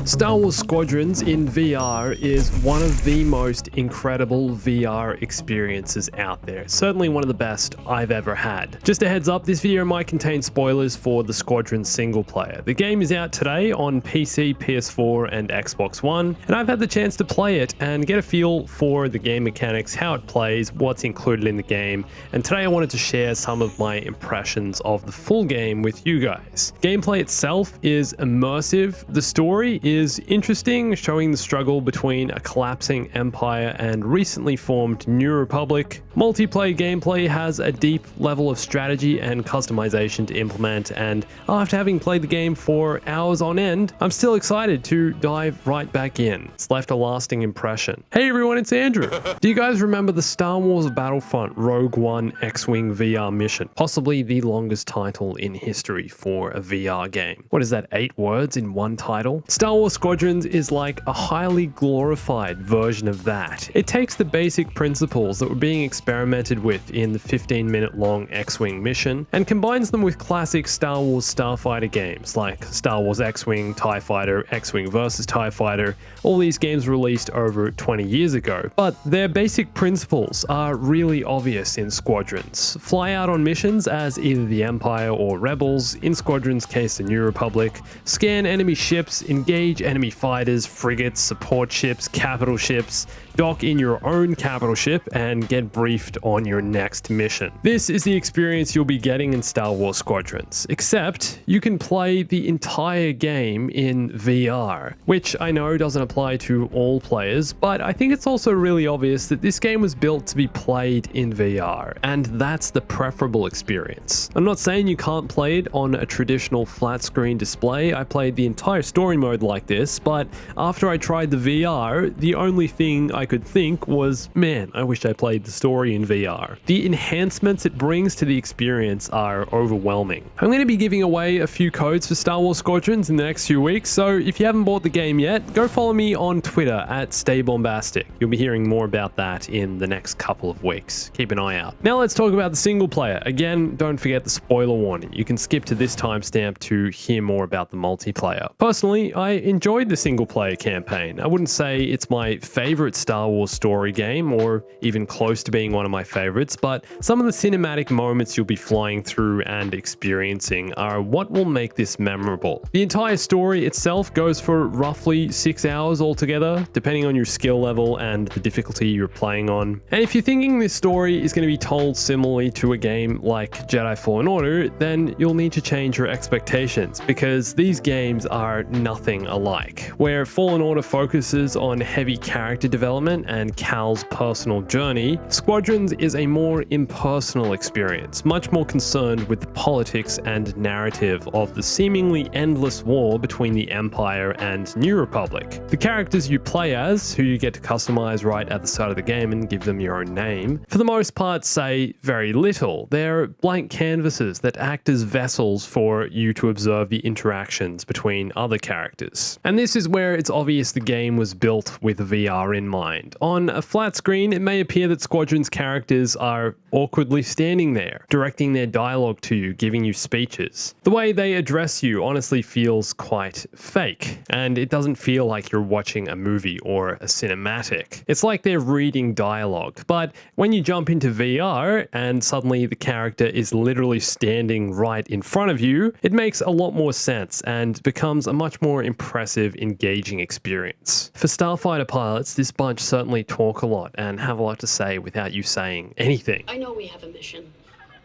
Star Wars Squadrons in VR is one of the most incredible VR experiences out there. Certainly one of the best I've ever had. Just a heads up, this video might contain spoilers for the Squadrons single player. The game is out today on PC, PS4 and Xbox One, and I've had the chance to play it and get a feel for the game mechanics, how it plays, what's included in the game, and today I wanted to share some of my impressions of the full game with you guys. Gameplay itself is immersive. The story is interesting, showing the struggle between a collapsing empire and recently formed New Republic. Multiplayer gameplay has a deep level of strategy and customization to implement, and after having played the game for hours on end, I'm still excited to dive right back in. It's left a lasting impression. Hey everyone, it's Andrew. Do you guys remember the Star Wars Battlefront Rogue One X-Wing VR mission? Possibly the longest title in history for a VR game. What is that, 8 words in one title? Star Wars Squadrons is like a highly glorified version of that. It takes the basic principles that were being experimented with in the 15-minute long X-Wing mission and combines them with classic Star Wars starfighter games like Star Wars X-Wing, TIE Fighter, X-Wing vs. TIE Fighter. All these games released over 20 years ago, but their basic principles are really obvious in Squadrons. Fly out on missions as either the Empire or Rebels, in Squadrons' case the New Republic, scan enemy ships, engage enemy fighters, frigates, support ships, capital ships, dock in your own capital ship, and get briefed on your next mission. This is the experience you'll be getting in Star Wars Squadrons, except you can play the entire game in VR, which I know doesn't apply to all players, but I think it's also really obvious that this game was built to be played in VR, and that's the preferable experience. I'm not saying you can't play it on a traditional flat screen display. I played the entire story mode like this, but after I tried the VR, the only thing I could think was, man, I wish I played the story in VR. The enhancements it brings to the experience are overwhelming. I'm going to be giving away a few codes for Star Wars Squadrons in the next few weeks, so if you haven't bought the game yet, go follow me on Twitter at Bombastic. You'll be hearing more about that in the next couple of weeks. Keep an eye out. Now let's talk about the single player. Again, don't forget the spoiler warning. You can skip to this timestamp to hear more about the multiplayer. Personally, I enjoyed the single player campaign. I wouldn't say it's my favorite Star Wars story game, or even close to being one of my favorites, but some of the cinematic moments you'll be flying through and experiencing are what will make this memorable. The entire story itself goes for roughly 6 hours altogether, depending on your skill level and the difficulty you're playing on. And if you're thinking this story is going to be told similarly to a game like Jedi Fallen Order, then you'll need to change your expectations, because these games are nothing alike. Where Fallen Order focuses on heavy character development and Cal's personal journey, Squadrons is a more impersonal experience, much more concerned with the politics and narrative of the seemingly endless war between the Empire and New Republic. The characters you play as, who you get to customize right at the start of the game and give them your own name, for the most part say very little. They're blank canvases that act as vessels for you to observe the interactions between other characters. And this is where it's obvious the game was built with VR in mind. On a flat screen, it may appear that Squadron's characters are awkwardly standing there, directing their dialogue to you, giving you speeches. The way they address you honestly feels quite fake, and it doesn't feel like you're watching a movie or a cinematic. It's like they're reading dialogue. But when you jump into VR and suddenly the character is literally standing right in front of you, it makes a lot more sense and becomes a much more impressive, engaging experience. For starfighter pilots, this bunch certainly talk a lot and have a lot to say without you saying anything. I know we have a mission,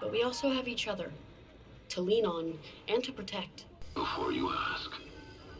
but we also have each other to lean on and to protect. Before you ask,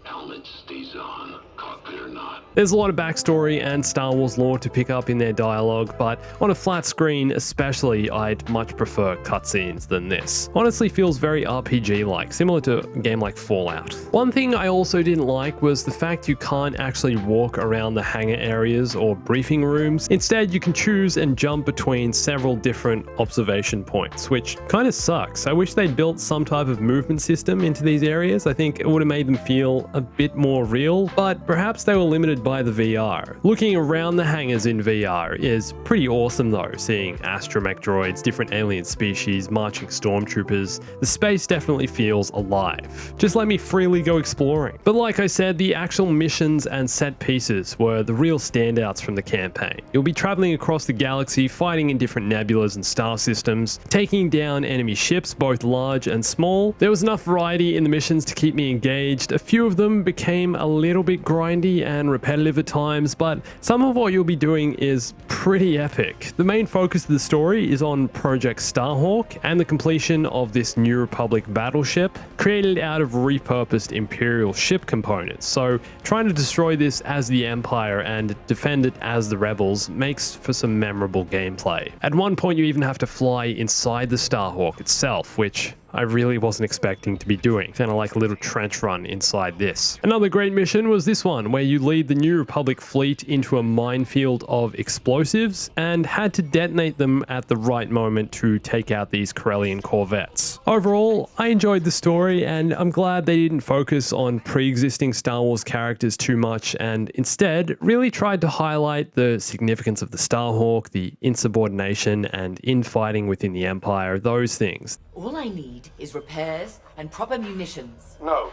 helmet stays on, cockpit or not. There's a lot of backstory and Star Wars lore to pick up in their dialogue, but on a flat screen especially, I'd much prefer cutscenes than this. Honestly feels very RPG-like, similar to a game like Fallout. One thing I also didn't like was the fact you can't actually walk around the hangar areas or briefing rooms. Instead, you can choose and jump between several different observation points, which kind of sucks. I wish they'd built some type of movement system into these areas. I think it would have made them feel a bit more real, but perhaps they were limited by the VR. Looking around the hangars in VR is pretty awesome though, seeing astromech droids, different alien species, marching stormtroopers. The space definitely feels alive. Just let me freely go exploring. But like I said, the actual missions and set pieces were the real standouts from the campaign. You'll be traveling across the galaxy, fighting in different nebulas and star systems, taking down enemy ships, both large and small. There was enough variety in the missions to keep me engaged. A few of them became a little bit grindy and repetitive at times, but some of what you'll be doing is pretty epic. The main focus of the story is on Project Starhawk and the completion of this New Republic battleship, created out of repurposed Imperial ship components. So trying to destroy this as the Empire and defend it as the Rebels makes for some memorable gameplay. At one point you even have to fly inside the Starhawk itself, which I really wasn't expecting to be doing. Kind of like a little trench run inside this. Another great mission was this one, where you lead the New Republic fleet into a minefield of explosives and had to detonate them at the right moment to take out these Corellian corvettes. Overall, I enjoyed the story, and I'm glad they didn't focus on pre-existing Star Wars characters too much and instead really tried to highlight the significance of the Starhawk, the insubordination and infighting within the Empire, those things. All I need is repairs and proper munitions. No.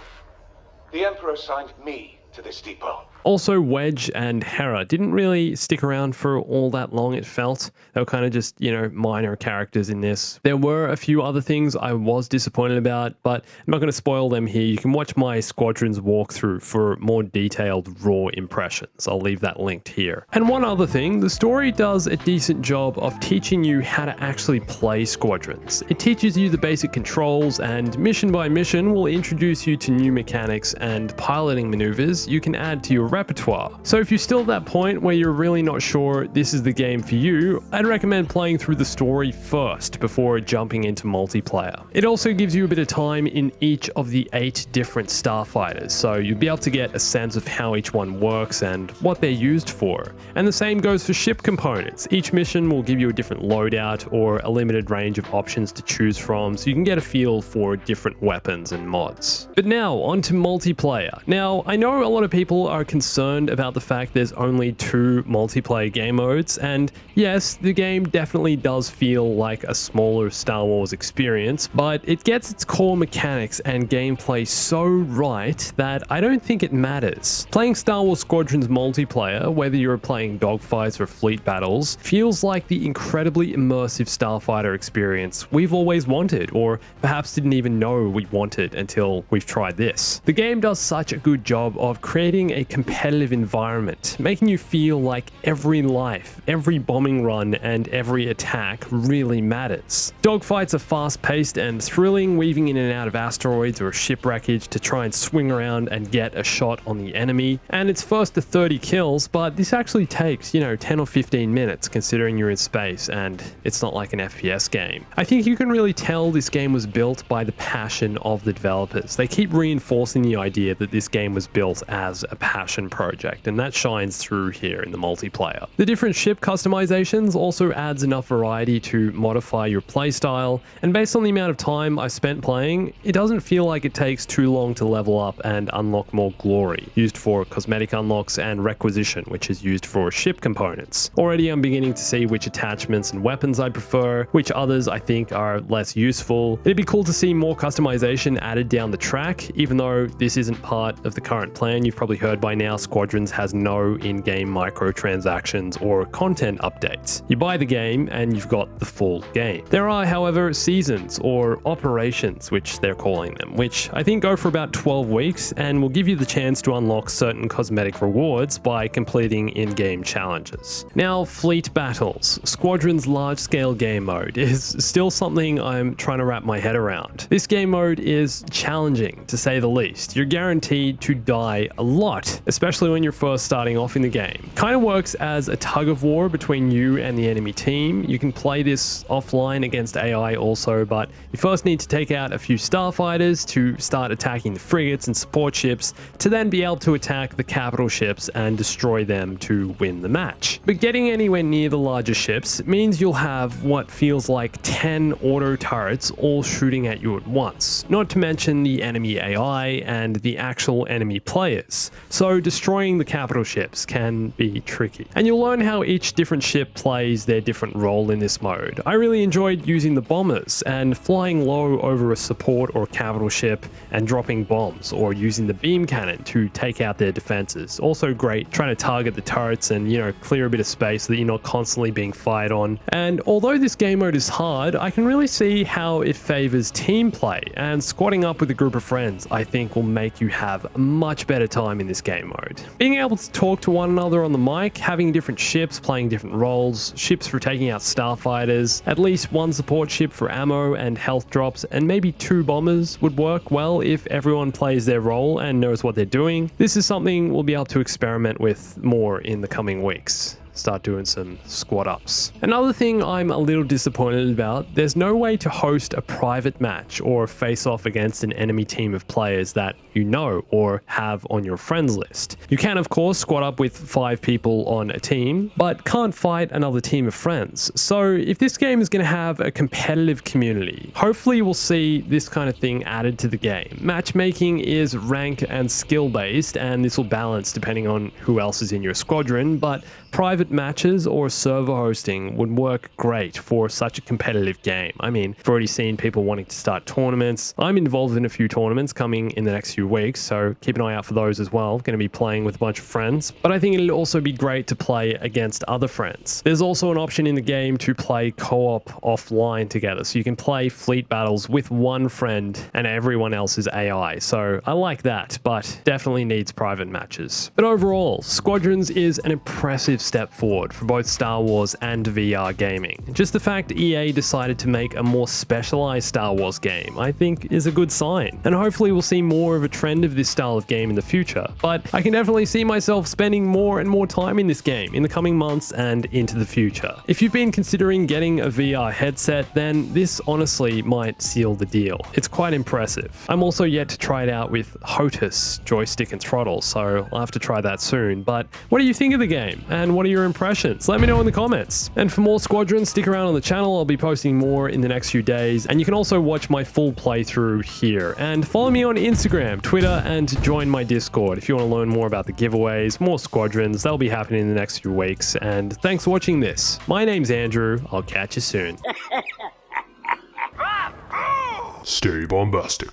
The Emperor assigned me to this depot. Also, Wedge and Hera didn't really stick around for all that long, it felt. They were kind of just, minor characters in this. There were a few other things I was disappointed about, but I'm not going to spoil them here. You can watch my Squadrons walkthrough for more detailed, raw impressions. I'll leave that linked here. And one other thing, the story does a decent job of teaching you how to actually play Squadrons. It teaches you the basic controls, and mission by mission will introduce you to new mechanics and piloting maneuvers you can add to your repertoire. So if you're still at that point where you're really not sure this is the game for you, I'd recommend playing through the story first before jumping into multiplayer. It also gives you a bit of time in each of the 8 different starfighters, so you'll be able to get a sense of how each one works and what they're used for. And the same goes for ship components. Each mission will give you a different loadout or a limited range of options to choose from, so you can get a feel for different weapons and mods. But now on to multiplayer. Now, I know a lot of people are concerned about the fact there's only 2 multiplayer game modes, and yes, the game definitely does feel like a smaller Star Wars experience, but it gets its core mechanics and gameplay so right that I don't think it matters. Playing Star Wars Squadrons multiplayer, whether you're playing dogfights or fleet battles, feels like the incredibly immersive starfighter experience we've always wanted, or perhaps didn't even know we wanted until we've tried this. The game does such a good job of creating a competitive environment, making you feel like every life, every bombing run, and every attack really matters. Dogfights are fast-paced and thrilling, weaving in and out of asteroids or ship wreckage to try and swing around and get a shot on the enemy. And it's first to 30 kills, but this actually takes, 10 or 15 minutes considering you're in space and it's not like an FPS game. I think you can really tell this game was built by the passion of the developers. They keep reinforcing the idea that this game was built as a passion project, and that shines through here in the multiplayer. The different ship customizations also adds enough variety to modify your playstyle, and based on the amount of time I spent playing, it doesn't feel like it takes too long to level up and unlock more glory, used for cosmetic unlocks, and requisition, which is used for ship components. Already I'm beginning to see which attachments and weapons I prefer, which others I think are less useful. It'd be cool to see more customization added down the track, even though this isn't part of the current plan. You've probably heard by now Squadrons has no in-game microtransactions or content updates. You buy the game and you've got the full game. There are, however, seasons or operations, which they're calling them, which I think go for about 12 weeks and will give you the chance to unlock certain cosmetic rewards by completing in-game challenges. Now, fleet battles. Squadrons large-scale game mode is still something I'm trying to wrap my head around. This game mode is challenging, to say the least. You're guaranteed to die a lot, especially when you're first starting off in the game. Kind of works as a tug of war between you and the enemy team. You can play this offline against AI also, but you first need to take out a few starfighters to start attacking the frigates and support ships, to then be able to attack the capital ships and destroy them to win the match. But getting anywhere near the larger ships means you'll have what feels like 10 auto turrets all shooting at you at once, not to mention the enemy AI and the actual enemy players. So destroying the capital ships can be tricky. And you'll learn how each different ship plays their different role in this mode. I really enjoyed using the bombers and flying low over a support or capital ship and dropping bombs, or using the beam cannon to take out their defenses. Also great trying to target the turrets and, clear a bit of space so that you're not constantly being fired on. And although this game mode is hard, I can really see how it favors team play, and squatting up with a group of friends I think will make you have a much better time in this game mode. Being able to talk to one another on the mic, having different ships playing different roles, ships for taking out starfighters, at least one support ship for ammo and health drops, and maybe 2 bombers would work well if everyone plays their role and knows what they're doing. This is something we'll be able to experiment with more in the coming weeks. Start doing some squad ups. Another thing I'm a little disappointed about, there's no way to host a private match or face off against an enemy team of players that you know or have on your friends list. You can of course squad up with 5 people on a team, but can't fight another team of friends. So if this game is going to have a competitive community, hopefully we'll see this kind of thing added to the game. Matchmaking is rank and skill based, and this will balance depending on who else is in your squadron, but private matches or server hosting would work great for such a competitive game. I mean, I've already seen people wanting to start tournaments. I'm involved in a few tournaments coming in the next few weeks, so keep an eye out for those as well. Going to be playing with a bunch of friends, but I think it'll also be great to play against other friends. There's also an option in the game to play co-op offline together, so you can play fleet battles with one friend and everyone else is AI. So I like that, but definitely needs private matches. But overall, Squadrons is an impressive step forward for both Star Wars and VR gaming. Just the fact EA decided to make a more specialized Star Wars game, I think, is a good sign. And hopefully we'll see more of a trend of this style of game in the future. But I can definitely see myself spending more and more time in this game in the coming months and into the future. If you've been considering getting a VR headset, then this honestly might seal the deal. It's quite impressive. I'm also yet to try it out with HOTAS joystick and throttle, so I'll have to try that soon. But what do you think of the game? And what are your impressions? Let me know in the comments. And for more Squadrons, stick around on the channel. I'll be posting more in the next few days. And you can also watch my full playthrough here. And follow me on Instagram, Twitter, and join my Discord if you want to learn more about the giveaways, more Squadrons. They'll be happening in the next few weeks. And thanks for watching this. My name's Andrew. I'll catch you soon. Stay bombastic.